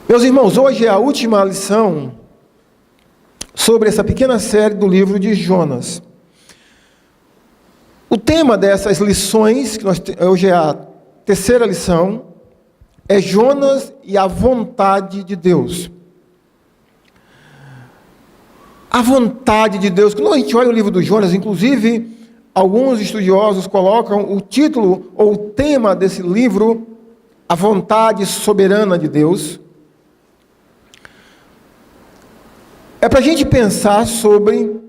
Meus irmãos, hoje é a última lição sobre essa pequena série do livro de Jonas. O tema dessas lições, hoje é a terceira lição, é Jonas e a vontade de Deus. A vontade de Deus. Quando a gente olha o livro do Jonas, inclusive, alguns estudiosos colocam o título ou o tema desse livro, a vontade soberana de Deus. É para a gente pensar sobre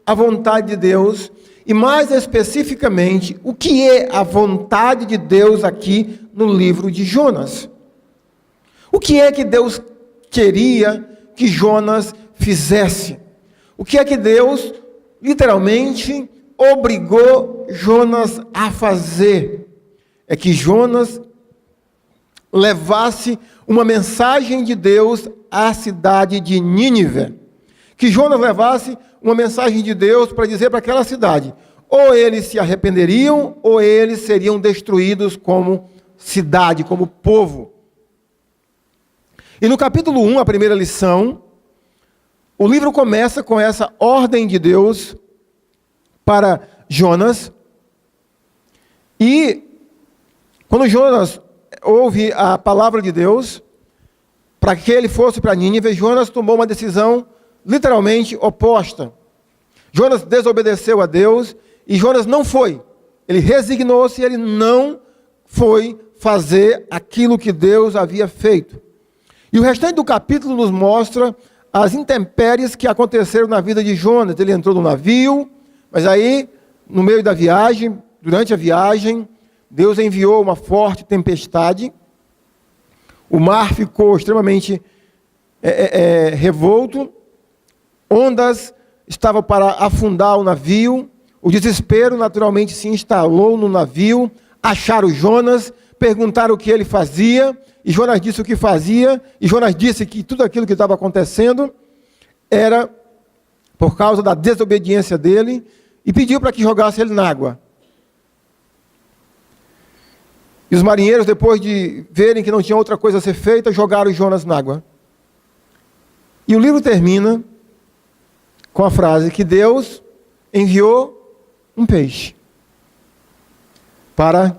a vontade de Deus e, mais especificamente, o que é a vontade de Deus aqui no livro de Jonas. O que é que Deus queria que Jonas fizesse? O que é que Deus, literalmente, obrigou Jonas a fazer? É que Jonas levasse uma mensagem de Deus à cidade de Nínive. Que Jonas levasse uma mensagem de Deus para dizer para aquela cidade: ou eles se arrependeriam, ou eles seriam destruídos como cidade, como povo. E no capítulo 1, a primeira lição, o livro começa com essa ordem de Deus para Jonas. E quando Jonas ouve a palavra de Deus, para que ele fosse para Nínive, Jonas tomou uma decisão literalmente oposta. Jonas desobedeceu a Deus e Jonas não foi. Ele resignou-se e ele não foi fazer aquilo que Deus havia feito. E o restante do capítulo nos mostra as intempéries que aconteceram na vida de Jonas. Ele entrou no navio, mas aí, no meio da viagem, durante a viagem, Deus enviou uma forte tempestade. O mar ficou extremamente revolto. Ondas estavam para afundar o navio. O desespero naturalmente se instalou no navio. Acharam Jonas, perguntaram o que ele fazia, e Jonas disse o que fazia, e Jonas disse que tudo aquilo que estava acontecendo era por causa da desobediência dele, e pediu para que jogasse ele na água. E os marinheiros, depois de verem que não tinha outra coisa a ser feita, jogaram Jonas na água. E o livro termina com a frase que Deus enviou um peixe para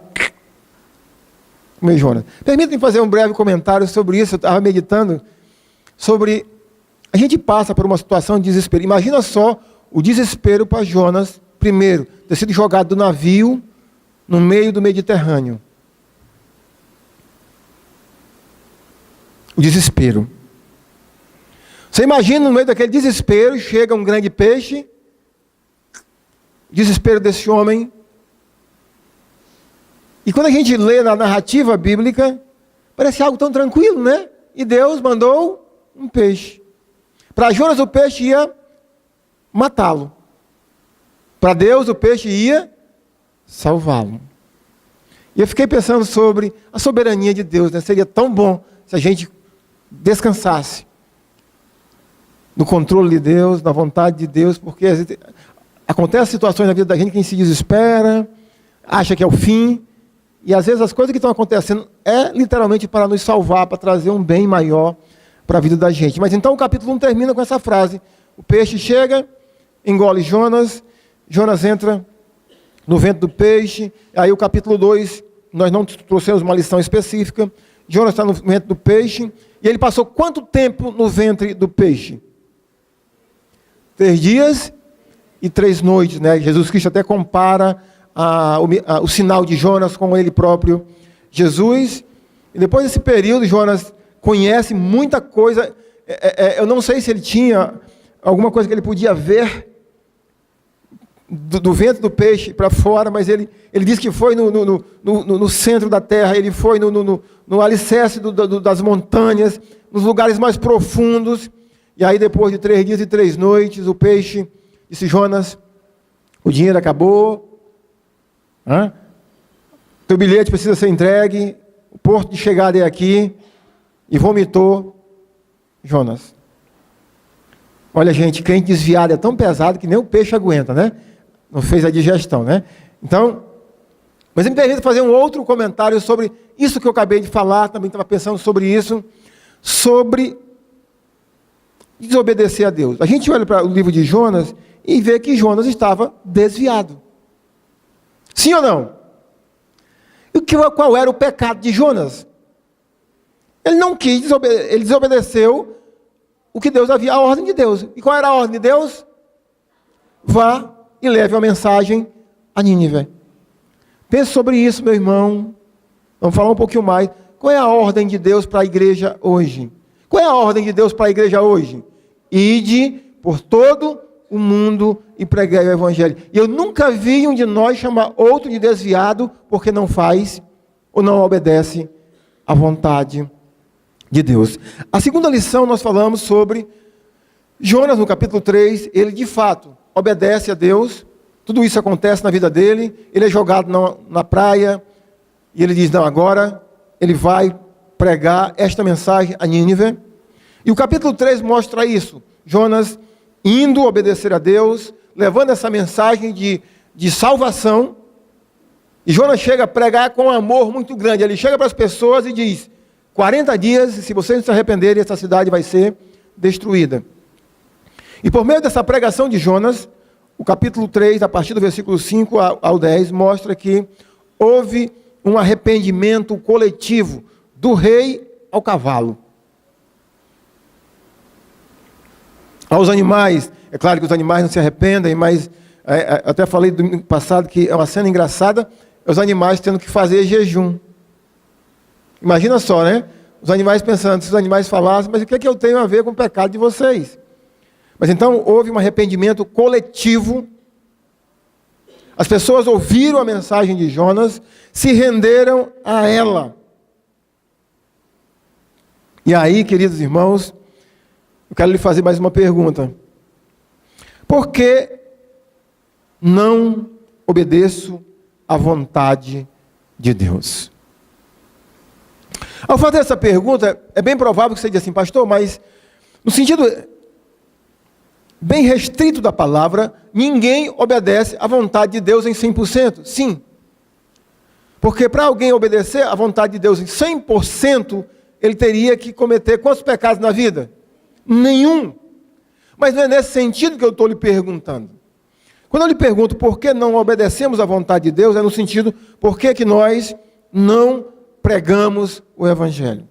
comer Jonas. Permitam-me fazer um breve comentário sobre isso. Eu estava meditando sobre... A gente passa por uma situação de desespero. Imagina só o desespero para Jonas, primeiro, ter sido jogado do navio no meio do Mediterrâneo. O desespero. Você imagina, no meio daquele desespero, chega um grande peixe, o desespero desse homem. E quando a gente lê na narrativa bíblica, parece algo tão tranquilo, né? E Deus mandou um peixe. Para Jonas, o peixe ia matá-lo. Para Deus, o peixe ia salvá-lo. E eu fiquei pensando sobre a soberania de Deus, né? Seria tão bom se a gente descansasse no controle de Deus, na vontade de Deus, porque acontecem situações na vida da gente que a gente se desespera, acha que é o fim, e às vezes as coisas que estão acontecendo é literalmente para nos salvar, para trazer um bem maior para a vida da gente. Mas então o capítulo 1 termina com essa frase: o peixe chega, engole Jonas, Jonas entra no ventre do peixe. Aí o capítulo 2, nós não trouxemos uma lição específica. Jonas está no ventre do peixe, e ele passou quanto tempo no ventre do peixe? 3 dias e 3 noites, né? Jesus Cristo até compara o sinal de Jonas com ele próprio, Jesus. E depois desse período, Jonas conhece muita coisa. Eu não sei se ele tinha alguma coisa que ele podia ver do ventre do peixe para fora, mas ele diz que foi no centro da terra, ele foi no alicerce das montanhas, nos lugares mais profundos. E aí, depois de 3 dias e 3 noites, o peixe disse: Jonas, o dinheiro acabou, teu bilhete precisa ser entregue, o porto de chegada é aqui, e vomitou Jonas. Olha, gente, crente desviado é tão pesado que nem o peixe aguenta, né? Não fez a digestão, né? Então, mas me permita fazer um outro comentário sobre isso que eu acabei de falar, também estava pensando sobre isso, sobre desobedecer a Deus. A gente olha para o livro de Jonas e vê que Jonas estava desviado. Sim ou não? E qual era o pecado de Jonas? Ele não quis, ele desobedeceu o que Deus havia, a ordem de Deus. E qual era a ordem de Deus? Vá e leve uma mensagem a Nínive. Pense sobre isso, meu irmão. Vamos falar um pouquinho mais. Qual é a ordem de Deus para a igreja hoje? Qual é a ordem de Deus para a igreja hoje? Ide por todo o mundo e pregai o evangelho. E eu nunca vi um de nós chamar outro de desviado porque não faz ou não obedece à vontade de Deus. A segunda lição nós falamos sobre Jonas no capítulo 3. Ele de fato obedece a Deus. Tudo isso acontece na vida dele. Ele é jogado na praia e ele diz, não, agora ele vai pregar esta mensagem a Nínive. E o capítulo 3 mostra isso. Jonas indo obedecer a Deus, levando essa mensagem de salvação. E Jonas chega a pregar com um amor muito grande. Ele chega para as pessoas e diz, 40 dias, se vocês não se arrependerem, essa cidade vai ser destruída. E por meio dessa pregação de Jonas, o capítulo 3, a partir do versículo 5 ao 10, mostra que houve um arrependimento coletivo, do rei ao cavalo. Aos animais, é claro que os animais não se arrependem, mas até falei do domingo passado que é uma cena engraçada, os animais tendo que fazer jejum. Imagina só, né? Os animais pensando, se os animais falassem, mas o que é que eu tenho a ver com o pecado de vocês? Mas então houve um arrependimento coletivo. As pessoas ouviram a mensagem de Jonas, se renderam a ela. E aí, queridos irmãos, eu quero lhe fazer mais uma pergunta. Por que não obedeço à vontade de Deus? Ao fazer essa pergunta, é bem provável que você diga assim, pastor, mas no sentido bem restrito da palavra, ninguém obedece à vontade de Deus em 100%. Sim. Porque para alguém obedecer à vontade de Deus em 100%, ele teria que cometer quantos pecados na vida? Nenhum. Mas não é nesse sentido que eu estou lhe perguntando. Quando eu lhe pergunto por que não obedecemos à vontade de Deus, é no sentido, por que nós não pregamos o Evangelho?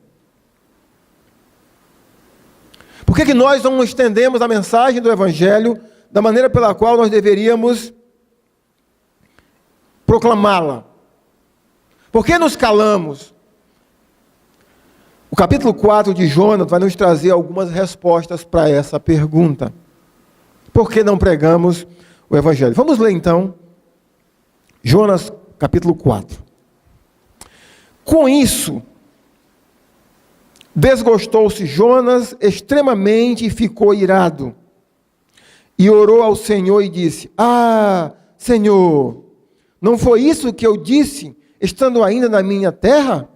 Por que nós não estendemos a mensagem do Evangelho da maneira pela qual nós deveríamos proclamá-la? Por que nos calamos? O capítulo 4 de Jonas vai nos trazer algumas respostas para essa pergunta. Por que não pregamos o Evangelho? Vamos ler então, Jonas capítulo 4. Com isso, desgostou-se Jonas extremamente e ficou irado. E orou ao Senhor e disse, Senhor, não foi isso que eu disse, estando ainda na minha terra?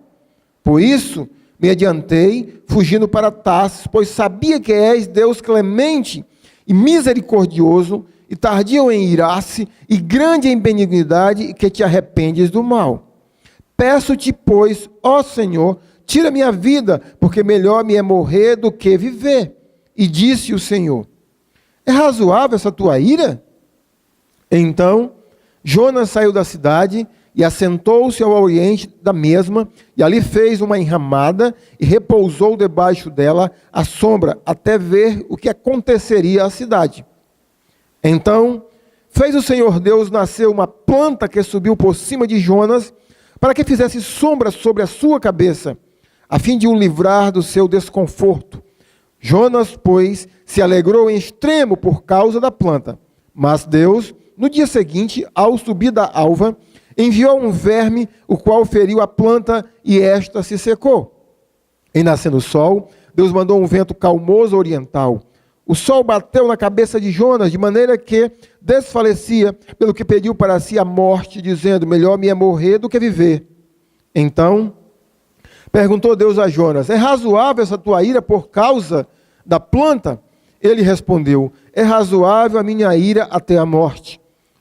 Por isso, me adiantei, fugindo para Tarsis, pois sabia que és Deus clemente e misericordioso, e tardio em irar-se, e grande em benignidade, e que te arrependes do mal. Peço-te, pois, ó Senhor, tira minha vida, porque melhor me é morrer do que viver. E disse o Senhor, é razoável essa tua ira? Então, Jonas saiu da cidade e assentou-se ao oriente da mesma, e ali fez uma enramada e repousou debaixo dela à sombra, até ver o que aconteceria à cidade. Então, fez o Senhor Deus nascer uma planta que subiu por cima de Jonas, para que fizesse sombra sobre a sua cabeça, a fim de o livrar do seu desconforto. Jonas, pois, se alegrou em extremo por causa da planta. Mas Deus, no dia seguinte, ao subir da alva, enviou um verme, o qual feriu a planta, e esta se secou. E nascendo o sol, Deus mandou um vento calmoso oriental. O sol bateu na cabeça de Jonas, de maneira que desfalecia, pelo que pediu para si a morte, dizendo, melhor me é morrer do que viver. Então, perguntou Deus a Jonas, é razoável essa tua ira por causa da planta? Ele respondeu, é razoável a minha ira até a morte.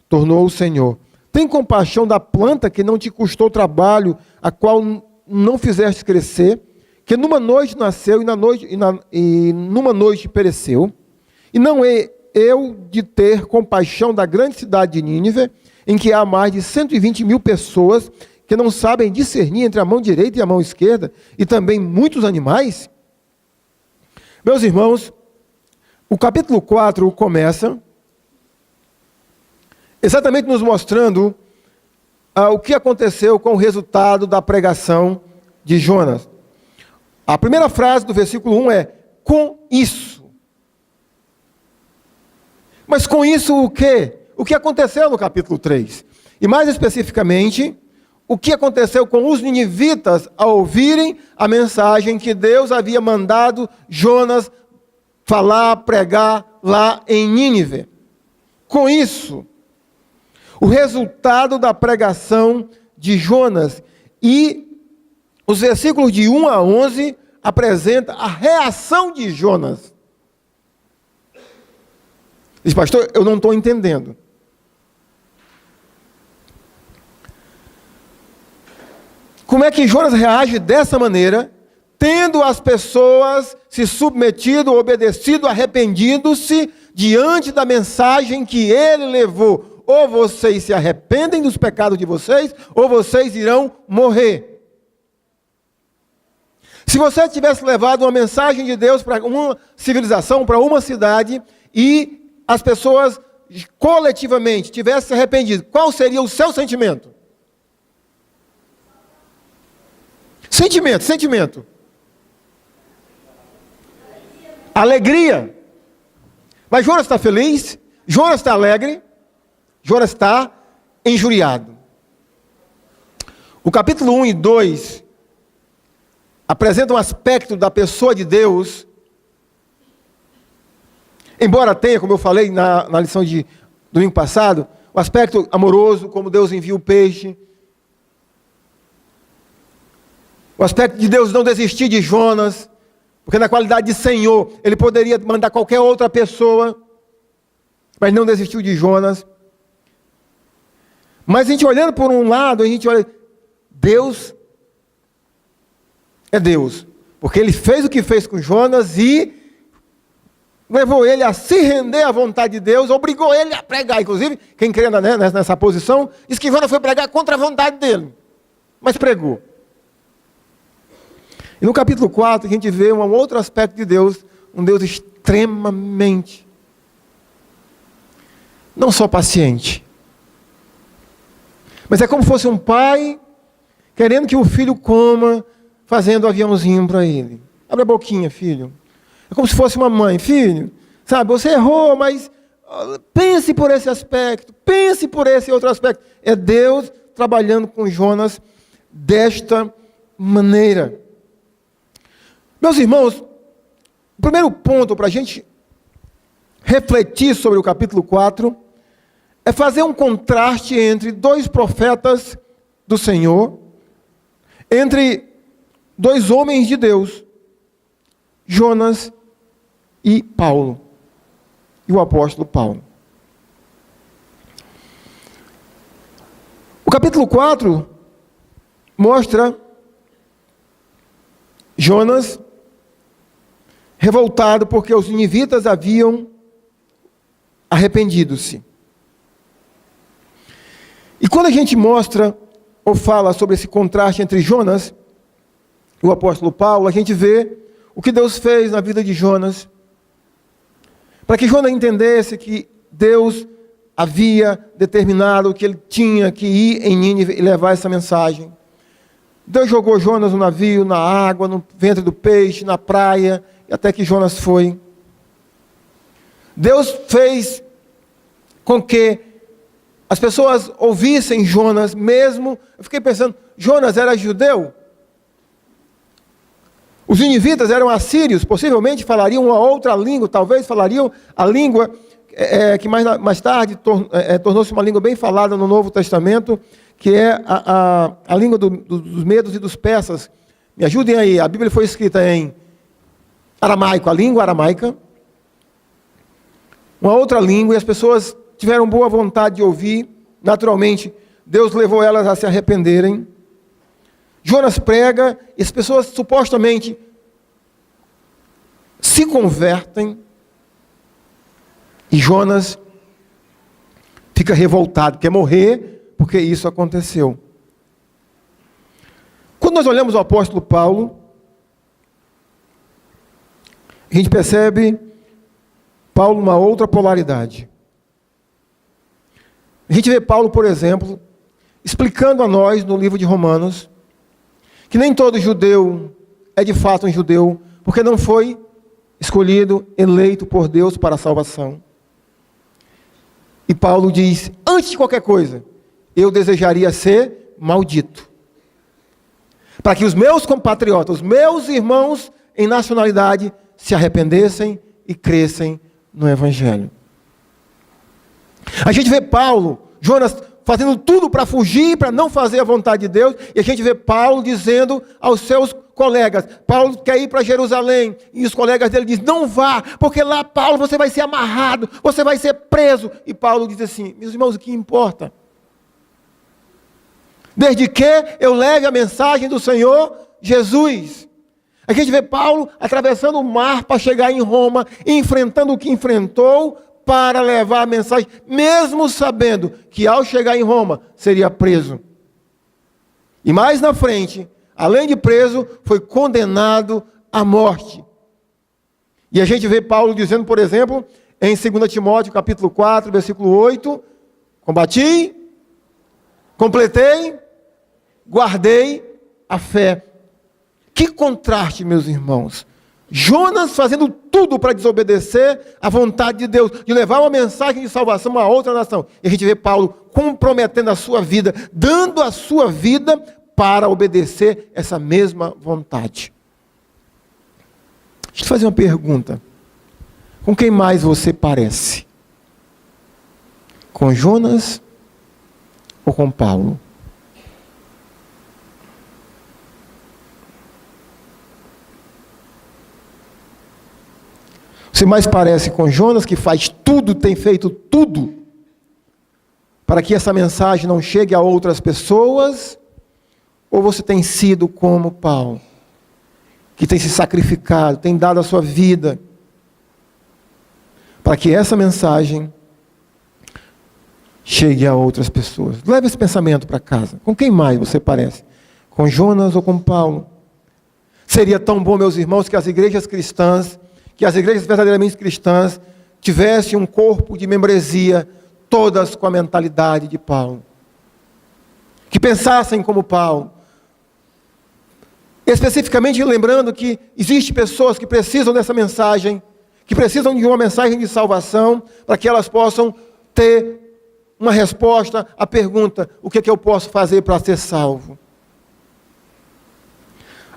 Tornou o Senhor, tem compaixão da planta que não te custou trabalho, a qual não fizeste crescer, que numa noite nasceu e numa noite pereceu, e não é eu de ter compaixão da grande cidade de Nínive, em que há mais de 120 mil pessoas que não sabem discernir entre a mão direita e a mão esquerda, e também muitos animais? Meus irmãos, o capítulo 4 começa exatamente nos mostrando o que aconteceu com o resultado da pregação de Jonas. A primeira frase do versículo 1 é: com isso. Mas com isso o quê? O que aconteceu no capítulo 3? E mais especificamente, o que aconteceu com os ninivitas ao ouvirem a mensagem que Deus havia mandado Jonas falar, pregar lá em Nínive. Com isso, o resultado da pregação de Jonas, e os versículos de 1 a 11 apresenta a reação de Jonas. Diz, pastor, eu não estou entendendo. Como é que Jonas reage dessa maneira, tendo as pessoas se submetido, obedecido, arrependido-se diante da mensagem que ele levou? Ou vocês se arrependem dos pecados de vocês, ou vocês irão morrer. Se você tivesse levado uma mensagem de Deus para uma civilização, para uma cidade, e as pessoas coletivamente tivessem se arrependido, qual seria o seu sentimento? Sentimento. Alegria. Mas Jonas está feliz, Jonas está alegre, Jonas está injuriado. O capítulo 1 e 2 apresentam um aspecto da pessoa de Deus, embora tenha, como eu falei na lição de domingo passado, o aspecto amoroso, como Deus envia o peixe, o aspecto de Deus não desistir de Jonas, porque na qualidade de Senhor, ele poderia mandar qualquer outra pessoa, mas não desistiu de Jonas. Mas a gente olhando por um lado, a gente olha, Deus é Deus, porque ele fez o que fez com Jonas e levou ele a se render à vontade de Deus, obrigou ele a pregar. Inclusive, quem crê nessa posição, diz que Jonas foi pregar contra a vontade dele, mas pregou. E no capítulo 4 a gente vê um outro aspecto de Deus, um Deus extremamente, não só paciente, mas é como se fosse um pai querendo que o filho coma, fazendo um aviãozinho para ele. Abre a boquinha, filho. É como se fosse uma mãe, filho, sabe, você errou, mas pense por esse aspecto, pense por esse outro aspecto. É Deus trabalhando com Jonas desta maneira. Meus irmãos, o primeiro ponto para a gente refletir sobre o capítulo 4 é fazer um contraste entre dois profetas do Senhor, entre dois homens de Deus, Jonas e Paulo, e o apóstolo Paulo. O capítulo 4 mostra Jonas revoltado porque os ninivitas haviam arrependido-se. E quando a gente mostra ou fala sobre esse contraste entre Jonas e o apóstolo Paulo, a gente vê o que Deus fez na vida de Jonas, para que Jonas entendesse que Deus havia determinado que ele tinha que ir em Nínive e levar essa mensagem. Deus jogou Jonas no navio, na água, no ventre do peixe, na praia, e até que Jonas foi. Deus fez com que as pessoas ouvissem Jonas mesmo. Eu fiquei pensando, Jonas era judeu? Os ninivitas eram assírios, possivelmente falariam uma outra língua, talvez falariam a língua que mais tarde tornou-se uma língua bem falada no Novo Testamento, que é a língua dos medos e dos persas. Me ajudem aí, a Bíblia foi escrita em aramaico, a língua aramaica, uma outra língua, e as pessoas tiveram boa vontade de ouvir. Naturalmente, Deus levou elas a se arrependerem. Jonas prega, e as pessoas supostamente se convertem, e Jonas fica revoltado, quer morrer, porque isso aconteceu. Quando nós olhamos o apóstolo Paulo, a gente percebe Paulo numa outra polaridade. A gente vê Paulo, por exemplo, explicando a nós no livro de Romanos, que nem todo judeu é de fato um judeu, porque não foi escolhido, eleito por Deus para a salvação. E Paulo diz, antes de qualquer coisa, eu desejaria ser maldito, para que os meus compatriotas, os meus irmãos em nacionalidade, se arrependessem e crescem no Evangelho. A gente vê Paulo, Jonas, fazendo tudo para fugir, para não fazer a vontade de Deus, e a gente vê Paulo dizendo aos seus colegas, Paulo quer ir para Jerusalém, e os colegas dele dizem, não vá, porque lá, Paulo, você vai ser amarrado, você vai ser preso. E Paulo diz assim, meus irmãos, o que importa? Desde que eu leve a mensagem do Senhor Jesus. A gente vê Paulo atravessando o mar para chegar em Roma, enfrentando o que enfrentou para levar a mensagem, mesmo sabendo que ao chegar em Roma seria preso. E mais na frente, além de preso, foi condenado à morte. E a gente vê Paulo dizendo, por exemplo, em 2 Timóteo capítulo 4, versículo 8, combati, completei, guardei a fé. Que contraste, meus irmãos. Jonas fazendo tudo para desobedecer à vontade de Deus, de levar uma mensagem de salvação a outra nação. E a gente vê Paulo comprometendo a sua vida, dando a sua vida para obedecer essa mesma vontade. Deixa eu te fazer uma pergunta. Com quem mais você parece? Com Jonas ou com Paulo? Você mais parece com Jonas, que faz tudo, tem feito tudo, para que essa mensagem não chegue a outras pessoas? Ou você tem sido como Paulo, que tem se sacrificado, tem dado a sua vida, para que essa mensagem chegue a outras pessoas? Leve esse pensamento para casa. Com quem mais você parece? Com Jonas ou com Paulo? Seria tão bom, meus irmãos, que as igrejas cristãs, que as igrejas verdadeiramente cristãs tivessem um corpo de membresia, todas com a mentalidade de Paulo. Que pensassem como Paulo. Especificamente lembrando que existem pessoas que precisam dessa mensagem, que precisam de uma mensagem de salvação, para que elas possam ter uma resposta à pergunta, o que é que eu posso fazer para ser salvo?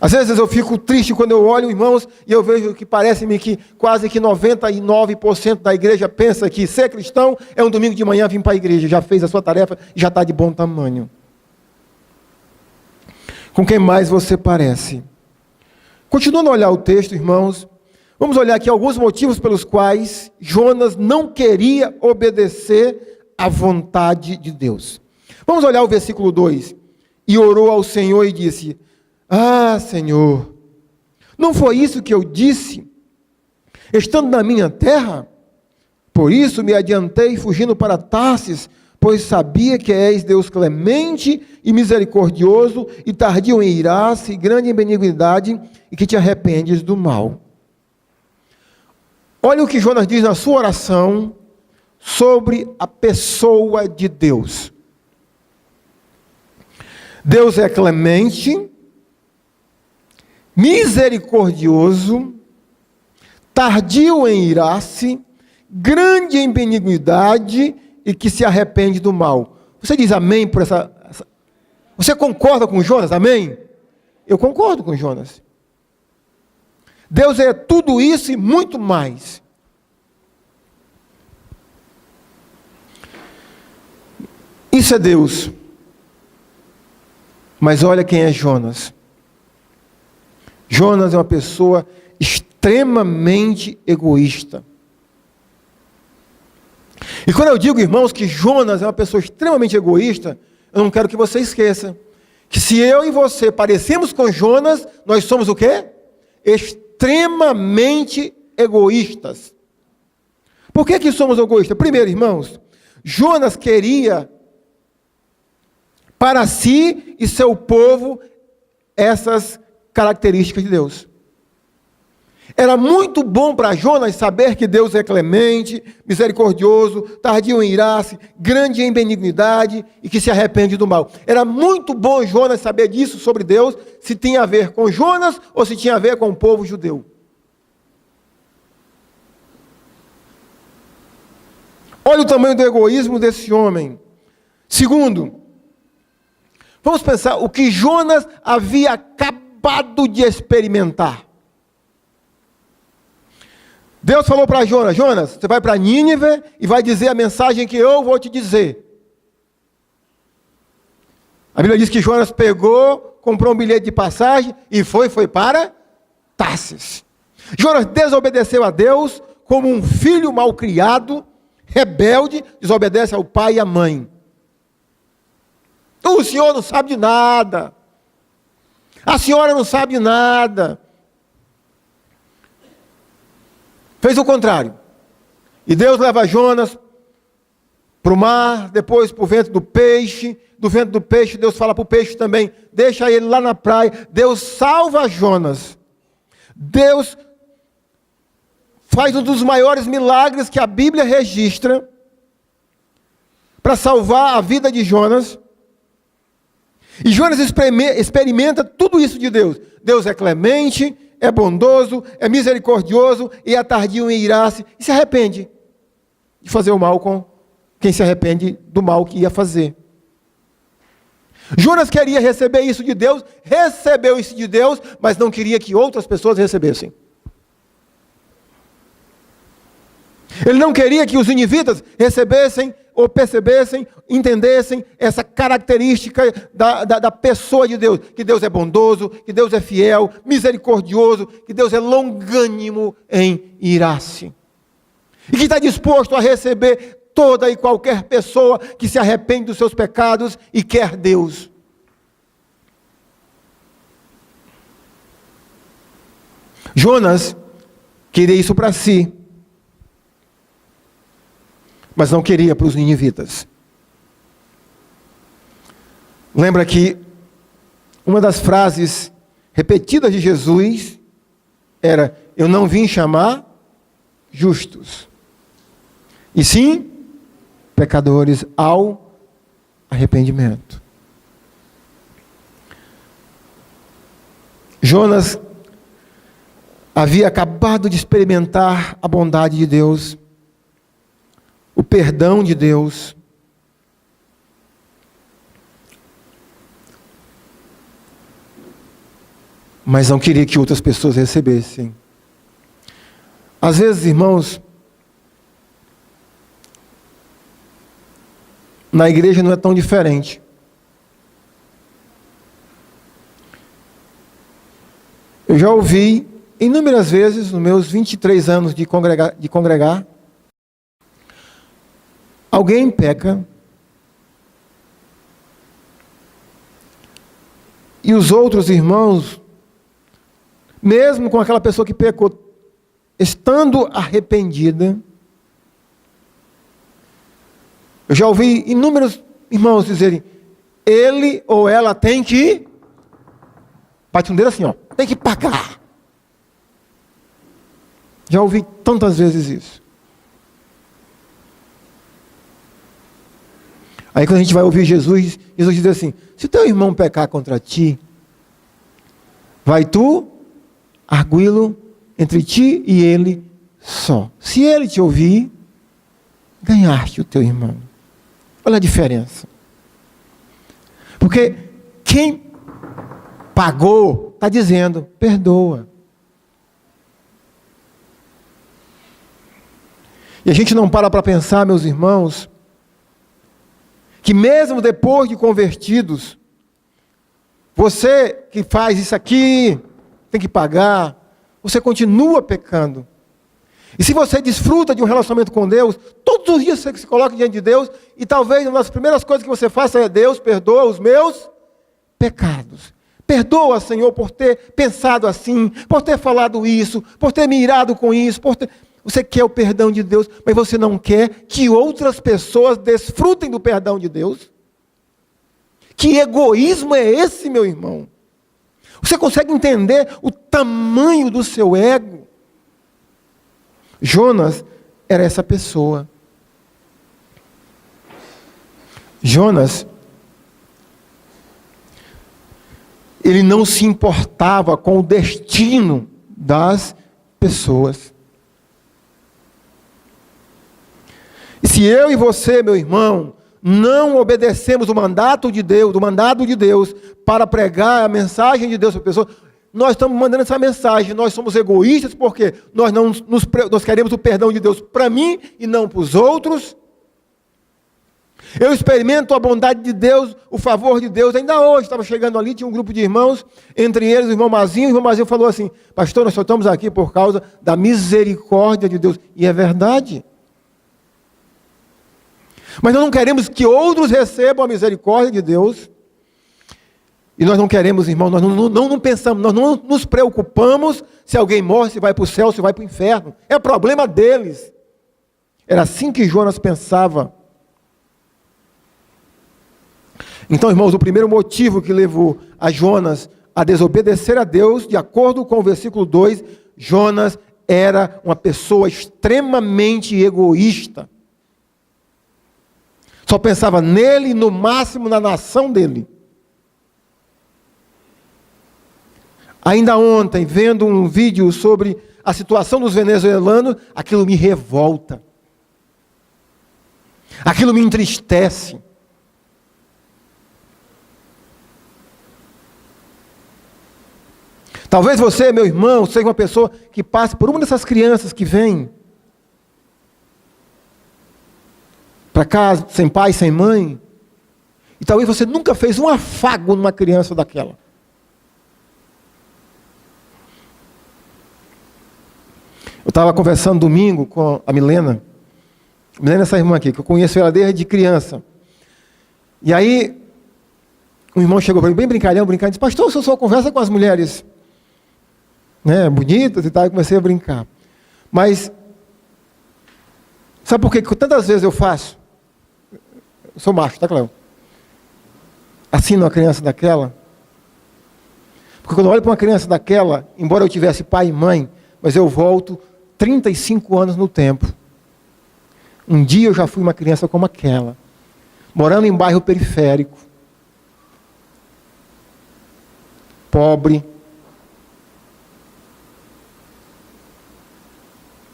Às vezes eu fico triste quando eu olho, irmãos, e eu vejo que parece-me que quase que 99% da igreja pensa que ser cristão é um domingo de manhã vir para a igreja, já fez a sua tarefa e já está de bom tamanho. Com quem mais você parece? Continuando a olhar o texto, irmãos, vamos olhar aqui alguns motivos pelos quais Jonas não queria obedecer à vontade de Deus. Vamos olhar o versículo 2. E orou ao Senhor e disse, ah, Senhor, não foi isso que eu disse, estando na minha terra? Por isso me adiantei fugindo para Tarsis, pois sabia que és Deus clemente e misericordioso, e tardio em irar-se, e grande em benignidade, e que te arrependes do mal. Olha o que Jonas diz na sua oração sobre a pessoa de Deus. Deus é clemente, misericordioso, tardio em irar-se, grande em benignidade e que se arrepende do mal. Você diz amém por essa... Você concorda com Jonas? Amém? Eu concordo com Jonas. Deus é tudo isso e muito mais. Isso é Deus. Mas olha quem é Jonas. Jonas é uma pessoa extremamente egoísta. E quando eu digo, irmãos, que Jonas é uma pessoa extremamente egoísta, eu não quero que você esqueça que se eu e você parecemos com Jonas, nós somos o quê? Extremamente egoístas. Por que somos egoístas? Primeiro, irmãos, Jonas queria para si e seu povo essas características de Deus. Era muito bom para Jonas saber que Deus é clemente, misericordioso, tardio em irar-se, grande em benignidade e que se arrepende do mal. Era muito bom Jonas saber disso sobre Deus, se tinha a ver com Jonas ou se tinha a ver com o povo judeu. Olha o tamanho do egoísmo desse homem. Segundo, vamos pensar o que Jonas havia acabado de experimentar. Deus falou para Jonas: Jonas, você vai para Nínive e vai dizer a mensagem que eu vou te dizer. A Bíblia diz que Jonas pegou, comprou um bilhete de passagem e foi para Tarsis. Jonas desobedeceu a Deus como um filho malcriado, rebelde, desobedece ao pai e à mãe. O senhor não sabe de nada. A senhora não sabe de nada. Fez o contrário. E Deus leva Jonas para o mar, depois para o ventre do peixe. Do ventre do peixe, Deus fala para o peixe também: deixa ele lá na praia. Deus salva Jonas. Deus faz um dos maiores milagres que a Bíblia registra para salvar a vida de Jonas. E Jonas experimenta tudo isso de Deus. Deus é clemente, é bondoso, é misericordioso e é tardio em irar-se e se arrepende de fazer o mal com quem se arrepende do mal que ia fazer. Jonas queria receber isso de Deus, recebeu isso de Deus, mas não queria que outras pessoas recebessem. Ele não queria que os ninivitas recebessem ou percebessem, entendessem essa característica da pessoa de Deus, que Deus é bondoso, que Deus é fiel, misericordioso, que Deus é longânimo em irar-se. E que está disposto a receber toda e qualquer pessoa que se arrepende dos seus pecados e quer Deus. Jonas queria isso para si, mas não queria para os ninivitas. Lembra que uma das frases repetidas de Jesus era: eu não vim chamar justos, e sim pecadores ao arrependimento. Jonas havia acabado de experimentar a bondade de Deus, o perdão de Deus. Mas não queria que outras pessoas recebessem. Às vezes, irmãos, na igreja não é tão diferente. Eu já ouvi inúmeras vezes, nos meus 23 anos de congregar, alguém peca e os outros irmãos, mesmo com aquela pessoa que pecou, estando arrependida, eu já ouvi inúmeros irmãos dizerem: ele ou ela tem que, bate um dedo assim, ó, tem que pagar. Já ouvi tantas vezes isso. Aí quando a gente vai ouvir Jesus diz assim: se teu irmão pecar contra ti, vai tu arguí-lo entre ti e ele só. Se ele te ouvir, ganhaste o teu irmão. Olha a diferença. Porque quem pagou está dizendo: perdoa. E a gente não para pensar, meus irmãos, que mesmo depois de convertidos, você que faz isso aqui, tem que pagar, você continua pecando. E se você desfruta de um relacionamento com Deus, todos os dias você se coloca diante de Deus, e talvez uma das primeiras coisas que você faça é: Deus, perdoa os meus pecados. Perdoa, Senhor, por ter pensado assim, por ter falado isso, por ter me irado com isso, Você quer o perdão de Deus, mas você não quer que outras pessoas desfrutem do perdão de Deus? Que egoísmo é esse, meu irmão? Você consegue entender o tamanho do seu ego? Jonas era essa pessoa. Jonas, ele não se importava com o destino das pessoas. E se eu e você, meu irmão, não obedecemos o mandato de Deus para pregar a mensagem de Deus para a pessoa, nós estamos mandando essa mensagem, nós somos egoístas porque nós queremos o perdão de Deus para mim e não para os outros. Eu experimento a bondade de Deus, o favor de Deus. Ainda hoje, estava chegando ali, tinha um grupo de irmãos, entre eles o irmão Mazinho. O irmão Mazinho falou assim: pastor, nós só estamos aqui por causa da misericórdia de Deus. E é verdade. Mas nós não queremos que outros recebam a misericórdia de Deus. E nós não queremos, irmão, nós não pensamos, nós não nos preocupamos se alguém morre, se vai para o céu, se vai para o inferno. É problema deles. Era assim que Jonas pensava. Então, irmãos, o primeiro motivo que levou a Jonas a desobedecer a Deus, de acordo com o versículo 2, Jonas era uma pessoa extremamente egoísta. Só pensava nele e no máximo na nação dele. Ainda ontem, vendo um vídeo sobre a situação dos venezuelanos, aquilo me revolta. Aquilo me entristece. Talvez você, meu irmão, seja uma pessoa que passe por uma dessas crianças que vem para casa, sem pai, sem mãe. E talvez você nunca fez um afago numa criança daquela. Eu estava conversando domingo com a Milena. Milena é essa irmã aqui, que eu conheço ela desde criança. E aí, um irmão chegou para mim, bem brincalhão, disse: pastor, o senhor só conversa com as mulheres bonitas e tal, e comecei a brincar. Mas, sabe por que tantas vezes eu faço? Eu sou macho, tá claro? Assino uma criança daquela. Porque quando eu olho para uma criança daquela, embora eu tivesse pai e mãe, mas eu volto 35 anos no tempo. Um dia eu já fui uma criança como aquela, morando em bairro periférico, pobre.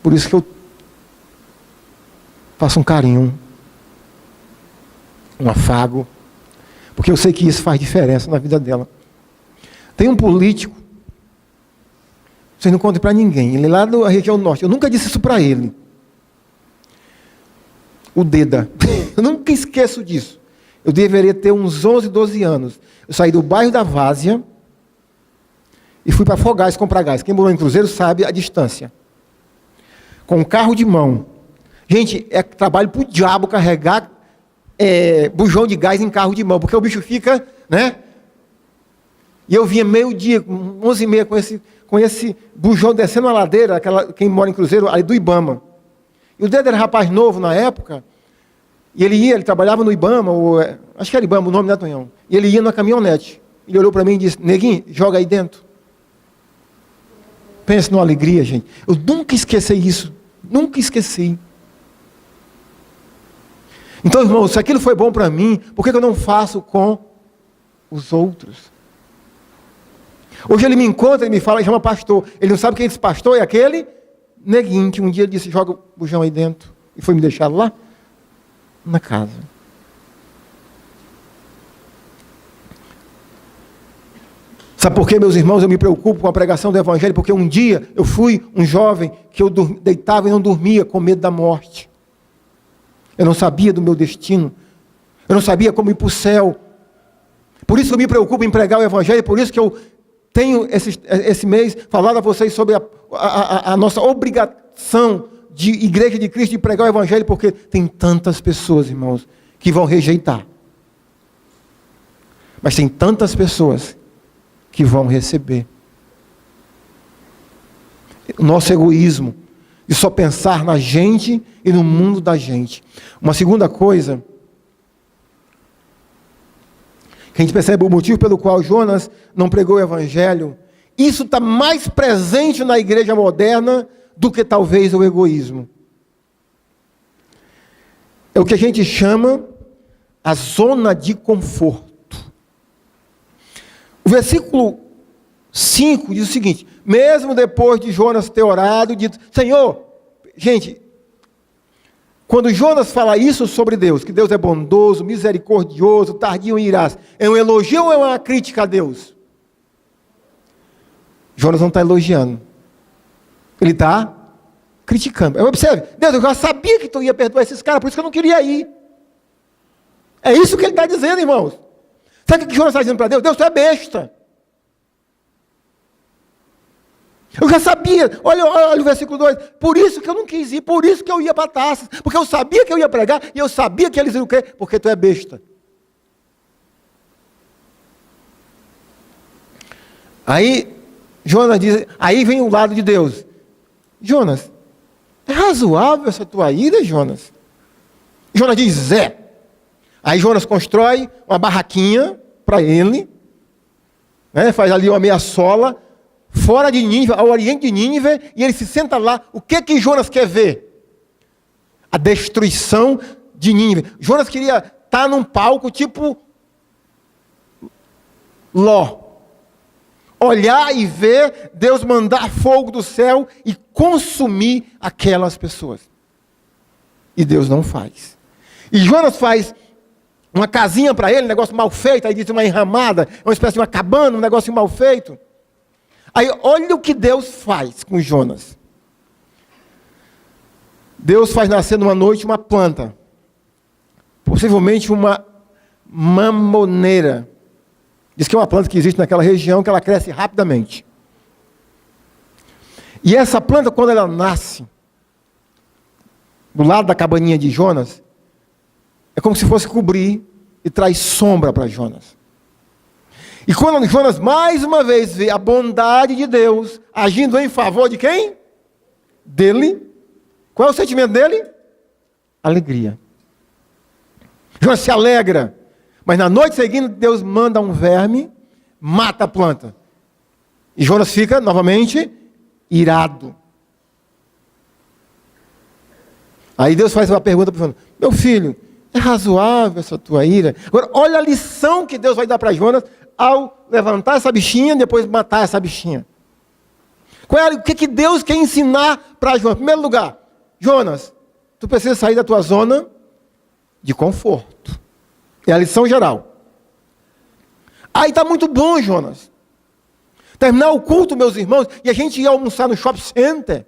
Por isso que eu faço um carinho, um afago, porque eu sei que isso faz diferença na vida dela. Tem um político, vocês não contam para ninguém, ele é lá da região norte, eu nunca disse isso para ele. O Deda, eu nunca esqueço disso. Eu deveria ter uns 11, 12 anos. Eu saí do bairro da Várzea e fui para Fogás comprar gás. Quem morou em Cruzeiro sabe a distância. Com um carro de mão. Gente, é trabalho para o diabo carregar bujão de gás em carro de mão, porque o bicho fica, E eu vinha meio-dia, 11h30, com esse bujão descendo a ladeira, quem mora em Cruzeiro, ali do Ibama. E o Dedo era rapaz novo na época, e ele trabalhava no Ibama, acho que era Ibama o nome, né, Tonhão? E ele ia na caminhonete. Ele olhou para mim e disse: neguinho, joga aí dentro. Pensa numa alegria, gente. Eu nunca esqueci isso. Nunca esqueci. Então, irmãos, se aquilo foi bom para mim, por que eu não faço com os outros? Hoje ele me encontra e me fala, chama pastor. Ele não sabe quem é esse pastor? É aquele neguinho que um dia disse: joga o bujão aí dentro. E foi me deixar lá na casa. Sabe por que, meus irmãos, eu me preocupo com a pregação do Evangelho? Porque um dia eu fui um jovem que eu deitava e não dormia com medo da morte. Eu não sabia do meu destino. Eu não sabia como ir para o céu. Por isso eu me preocupo em pregar o Evangelho. Por isso que eu tenho esse mês falado a vocês sobre a nossa obrigação de Igreja de Cristo de pregar o Evangelho. Porque tem tantas pessoas, irmãos, que vão rejeitar. Mas tem tantas pessoas que vão receber. O nosso egoísmo de só pensar na gente e no mundo da gente. Uma segunda coisa, que a gente percebe o motivo pelo qual Jonas não pregou o evangelho, isso está mais presente na igreja moderna do que talvez o egoísmo. É o que a gente chama a zona de conforto. O versículo 5 diz o seguinte: mesmo depois de Jonas ter orado e dito, Senhor, gente, quando Jonas fala isso sobre Deus, que Deus é bondoso, misericordioso, tardio em irás, é um elogio ou é uma crítica a Deus? Jonas não está elogiando. Ele está criticando. Observe, Deus, eu já sabia que tu ia perdoar esses caras, por isso que eu não queria ir. É isso que ele está dizendo, irmãos. Sabe o que Jonas está dizendo para Deus? Deus, tu é besta. Eu já sabia, olha o versículo 2, por isso que eu não quis ir, por isso que eu ia para Tarsis, porque eu sabia que eu ia pregar, e eu sabia que eles iam crer, porque tu é besta. Aí, Jonas diz, aí vem o lado de Deus. Jonas, é razoável essa tua ida, Jonas? Jonas diz, é. Aí Jonas constrói uma barraquinha para ele, né, faz ali uma meia sola, fora de Nínive, ao oriente de Nínive, e ele se senta lá. O que Jonas quer ver? A destruição de Nínive. Jonas queria estar num palco tipo Ló. Olhar e ver Deus mandar fogo do céu e consumir aquelas pessoas. E Deus não faz. E Jonas faz uma casinha para ele, um negócio mal feito, aí diz uma enramada, uma espécie de uma cabana, um negócio mal feito. Aí olha o que Deus faz com Jonas. Deus faz nascer numa noite uma planta, possivelmente uma mamoneira. Diz que é uma planta que existe naquela região, que ela cresce rapidamente. E essa planta, quando ela nasce, do lado da cabaninha de Jonas, é como se fosse cobrir e traz sombra para Jonas. E quando Jonas mais uma vez vê a bondade de Deus agindo em favor de quem? Dele. Qual é o sentimento dele? Alegria. Jonas se alegra. Mas na noite seguinte, Deus manda um verme, mata a planta. E Jonas fica, novamente, irado. Aí Deus faz uma pergunta para Jonas. Meu filho, é razoável essa tua ira? Agora, olha a lição que Deus vai dar para Jonas ao levantar essa bichinha e depois matar essa bichinha. O que Deus quer ensinar para Jonas? Em primeiro lugar, Jonas, tu precisa sair da tua zona de conforto. É a lição geral. Aí está muito bom, Jonas. Terminar o culto, meus irmãos, e a gente ir almoçar no shopping center.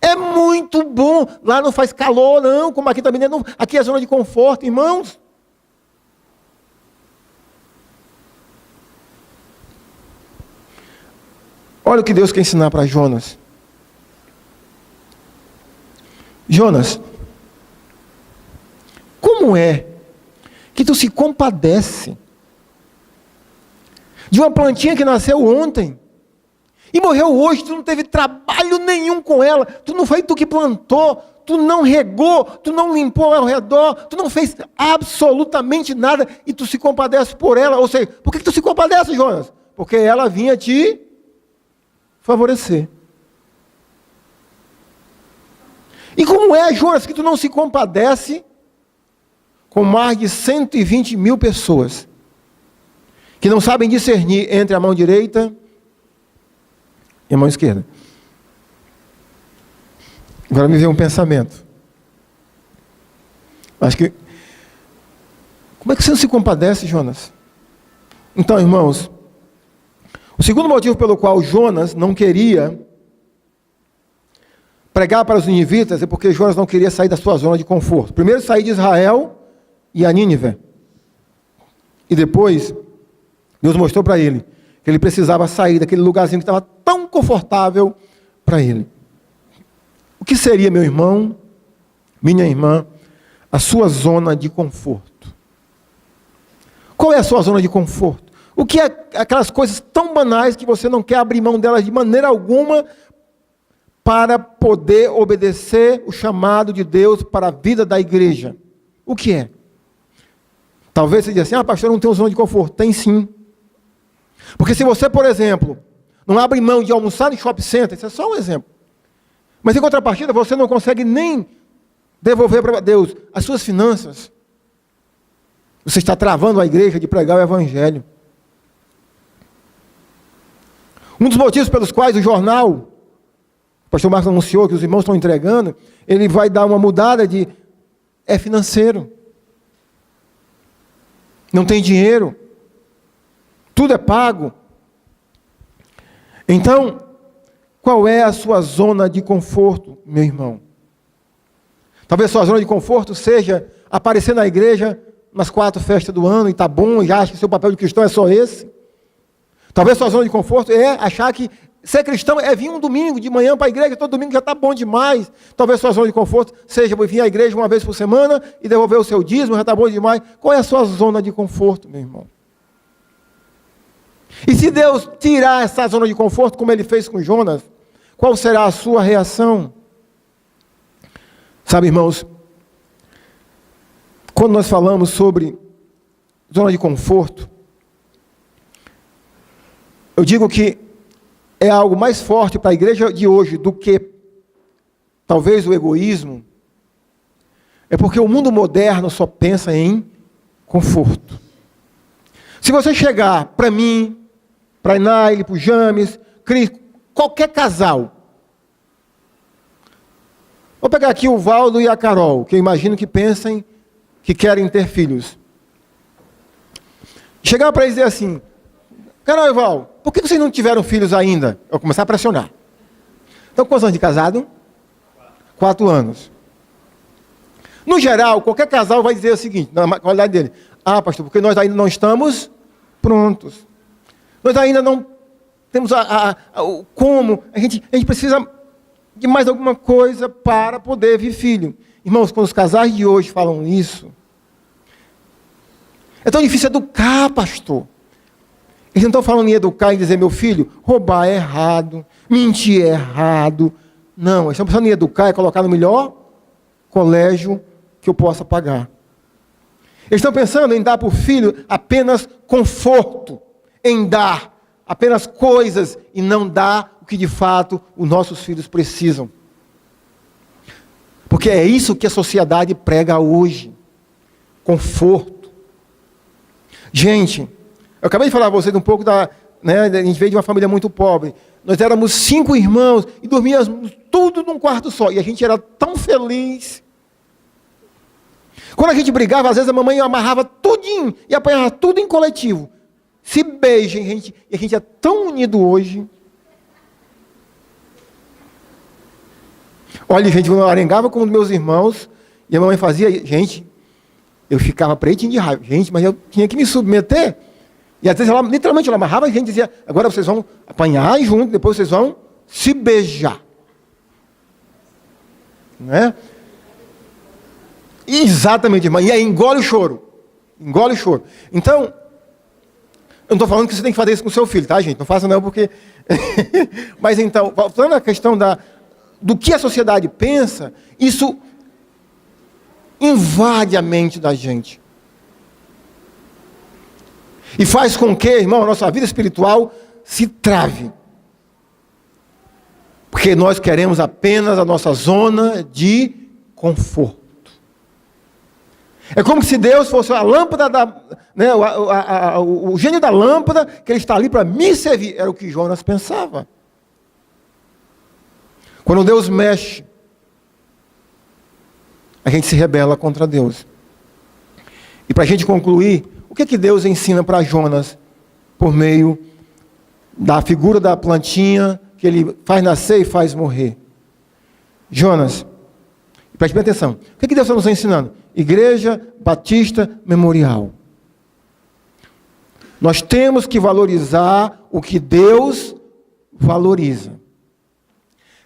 É muito bom. Lá não faz calor, não, como aqui também. Não, aqui é zona de conforto, irmãos. Olha o que Deus quer ensinar para Jonas. Jonas, como é que tu se compadece de uma plantinha que nasceu ontem e morreu hoje? Tu não teve trabalho nenhum com ela, tu não foi tu que plantou, tu não regou, tu não limpou ao redor, tu não fez absolutamente nada e tu se compadece por ela. Ou seja, por que tu se compadece, Jonas? Porque ela vinha te favorecer. E como é, Jonas, que tu não se compadece com mais de 120 mil pessoas que não sabem discernir entre a mão direita e a mão esquerda? Agora me veio um pensamento. Acho que... Como é que você não se compadece, Jonas? Então, irmãos, o segundo motivo pelo qual Jonas não queria pregar para os ninivitas é porque Jonas não queria sair da sua zona de conforto. Primeiro sair de Israel e a Nínive. E depois, Deus mostrou para ele que ele precisava sair daquele lugarzinho que estava tão confortável para ele. O que seria, meu irmão, minha irmã, a sua zona de conforto? Qual é a sua zona de conforto? O que é aquelas coisas tão banais que você não quer abrir mão delas de maneira alguma para poder obedecer o chamado de Deus para a vida da igreja? O que é? Talvez você diga assim, pastor, eu não tenho zona de conforto. Tem sim. Porque se você, por exemplo, não abre mão de almoçar no shopping center, isso é só um exemplo. Mas em contrapartida, você não consegue nem devolver para Deus as suas finanças. Você está travando a igreja de pregar o evangelho. Um dos motivos pelos quais o jornal, o pastor Marcos anunciou que os irmãos estão entregando, ele vai dar uma mudada é financeiro. Não tem dinheiro. Tudo é pago. Então, qual é a sua zona de conforto, meu irmão? Talvez a sua zona de conforto seja aparecer na igreja nas 4 festas do ano e está bom, e acha que seu papel de cristão é só esse. Talvez a sua zona de conforto é achar que ser cristão é vir um domingo de manhã para a igreja, todo domingo já está bom demais. Talvez a sua zona de conforto seja vir à igreja uma vez por semana e devolver o seu dízimo, já está bom demais. Qual é a sua zona de conforto, meu irmão? E se Deus tirar essa zona de conforto, como ele fez com Jonas, qual será a sua reação? Sabe, irmãos, quando nós falamos sobre zona de conforto, eu digo que é algo mais forte para a igreja de hoje do que talvez o egoísmo, é porque o mundo moderno só pensa em conforto. Se você chegar para mim, para a Inaile, para o James, Cris, qualquer casal, vou pegar aqui o Valdo e a Carol, que eu imagino que pensem que querem ter filhos. Chegar para eles e dizer assim, Carol e Val, por que vocês não tiveram filhos ainda? Eu vou começar a pressionar. Então, quantos anos de casado? 4 anos. No geral, qualquer casal vai dizer o seguinte, na qualidade dele, pastor, porque nós ainda não estamos prontos. Nós ainda não temos como, a gente precisa de mais alguma coisa para poder vir filho. Irmãos, quando os casais de hoje falam isso, é tão difícil educar, pastor. Eles não estão falando em educar e dizer, meu filho, roubar é errado, mentir é errado. Não, eles estão pensando em educar e colocar no melhor colégio que eu possa pagar. Eles estão pensando em dar para o filho apenas conforto, em dar apenas coisas e não dar o que de fato os nossos filhos precisam. Porque é isso que a sociedade prega hoje. Conforto. Gente, eu acabei de falar a vocês um pouco a gente veio de uma família muito pobre. Nós éramos 5 irmãos e dormíamos tudo num quarto só. E a gente era tão feliz. Quando a gente brigava, às vezes a mamãe amarrava tudinho e apanhava tudo em coletivo. Se beijem, e a gente é tão unido hoje. Olha, gente, eu arengava com os meus irmãos, e a mamãe fazia, gente, eu ficava pretinho de raiva, gente, mas eu tinha que me submeter. E às vezes ela, literalmente, ela amarrava a gente e dizia, agora vocês vão apanhar junto, depois vocês vão se beijar. Não é? Exatamente, irmã, e aí engole o choro. Engole o choro. Então, eu não estou falando que você tem que fazer isso com o seu filho, tá, gente? Não faça não, porque... Mas então, voltando à questão do que a sociedade pensa, isso invade a mente da gente. E faz com que, irmão, a nossa vida espiritual se trave. Porque nós queremos apenas a nossa zona de conforto. É como se Deus fosse a lâmpada, o gênio da lâmpada, que ele está ali para me servir. Era o que Jonas pensava. Quando Deus mexe, a gente se rebela contra Deus. E para a gente concluir, o que Deus ensina para Jonas por meio da figura da plantinha que ele faz nascer e faz morrer? Jonas, preste bem atenção, o que Deus está nos ensinando? Igreja Batista Memorial. Nós temos que valorizar o que Deus valoriza.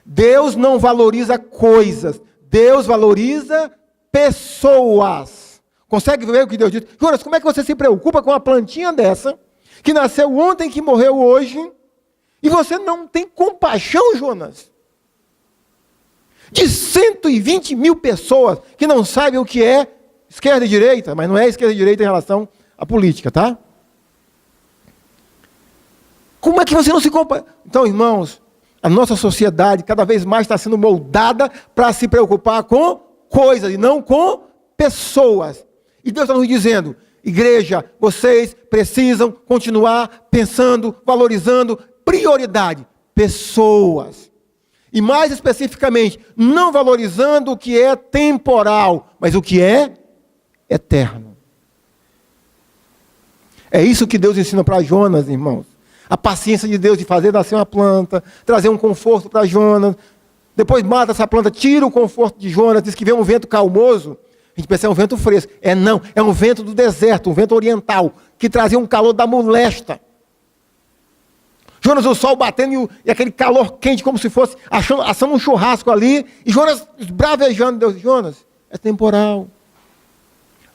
Deus não valoriza coisas, Deus valoriza pessoas. Consegue ver o que Deus diz? Jonas, como é que você se preocupa com uma plantinha dessa, que nasceu ontem, que morreu hoje, e você não tem compaixão, Jonas? De 120 mil pessoas que não sabem o que é esquerda e direita, mas não é esquerda e direita em relação à política, tá? Como é que você não se compara? Então, irmãos, a nossa sociedade cada vez mais está sendo moldada para se preocupar com coisas e não com pessoas. E Deus está nos dizendo, igreja, vocês precisam continuar pensando, valorizando, prioridade, pessoas. E mais especificamente, não valorizando o que é temporal, mas o que é eterno. É isso que Deus ensina para Jonas, irmãos. A paciência de Deus de fazer nascer uma planta, trazer um conforto para Jonas. Depois mata essa planta, tira o conforto de Jonas, diz que vem um vento calmoso. A gente pensa que é um vento fresco. Não, é um vento do deserto, um vento oriental, que trazia um calor da molesta. Jonas, o sol batendo e aquele calor quente, como se fosse assando um churrasco ali. E Jonas bravejando, Deus, Jonas, é temporal.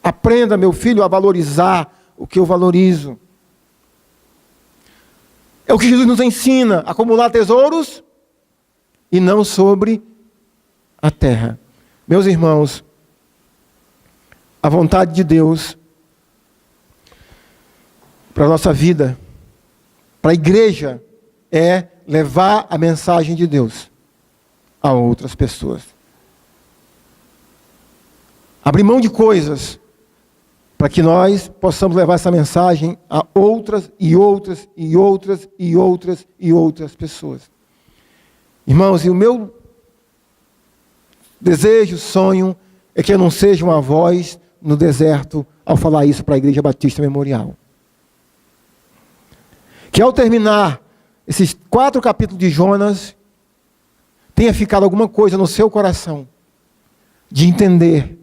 Aprenda, meu filho, a valorizar o que eu valorizo. É o que Jesus nos ensina, acumular tesouros e não sobre a terra. Meus irmãos, a vontade de Deus para a nossa vida, para a igreja, é levar a mensagem de Deus a outras pessoas. Abrir mão de coisas para que nós possamos levar essa mensagem a outras e outras e outras e outras e outras pessoas. Irmãos, e o meu desejo, sonho, é que eu não seja uma voz no deserto ao falar isso para a Igreja Batista Memorial. Que ao terminar esses 4 capítulos de Jonas, tenha ficado alguma coisa no seu coração de entender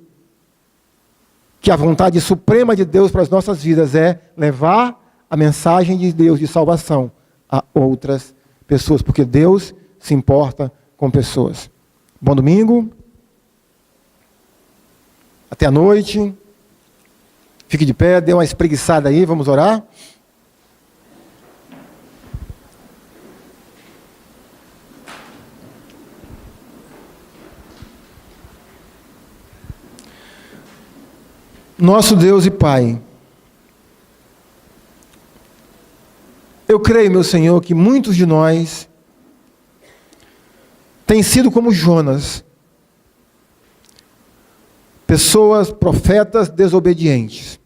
que a vontade suprema de Deus para as nossas vidas é levar a mensagem de Deus de salvação a outras pessoas, porque Deus se importa com pessoas. Bom domingo. Até a noite. Fique de pé, dê uma espreguiçada aí, vamos orar. Nosso Deus e Pai, eu creio, meu Senhor, que muitos de nós têm sido como Jonas, pessoas, profetas desobedientes.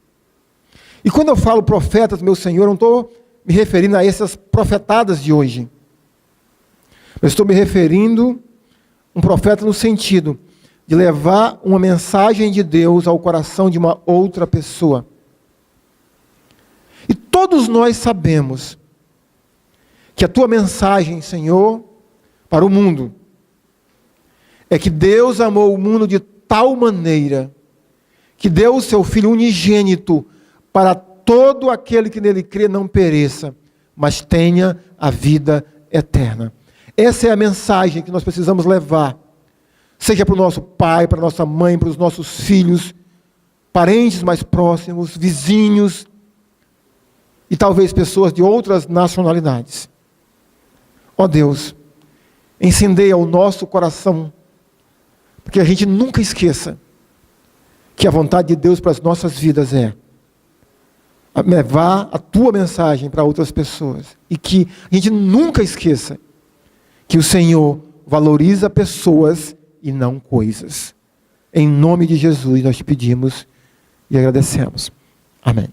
E quando eu falo profetas, meu Senhor, eu não estou me referindo a essas profetadas de hoje. Eu estou me referindo a um profeta no sentido de levar uma mensagem de Deus ao coração de uma outra pessoa. E todos nós sabemos que a tua mensagem, Senhor, para o mundo, é que Deus amou o mundo de tal maneira que deu o seu Filho unigênito para todo aquele que nele crê não pereça, mas tenha a vida eterna. Essa é a mensagem que nós precisamos levar, seja para o nosso pai, para a nossa mãe, para os nossos filhos, parentes mais próximos, vizinhos, e talvez pessoas de outras nacionalidades. Ó Deus, incendeia o nosso coração, porque a gente nunca esqueça que a vontade de Deus para as nossas vidas é levar a tua mensagem para outras pessoas, e que a gente nunca esqueça que o Senhor valoriza pessoas e não coisas. Em nome de Jesus nós te pedimos e agradecemos. Amém.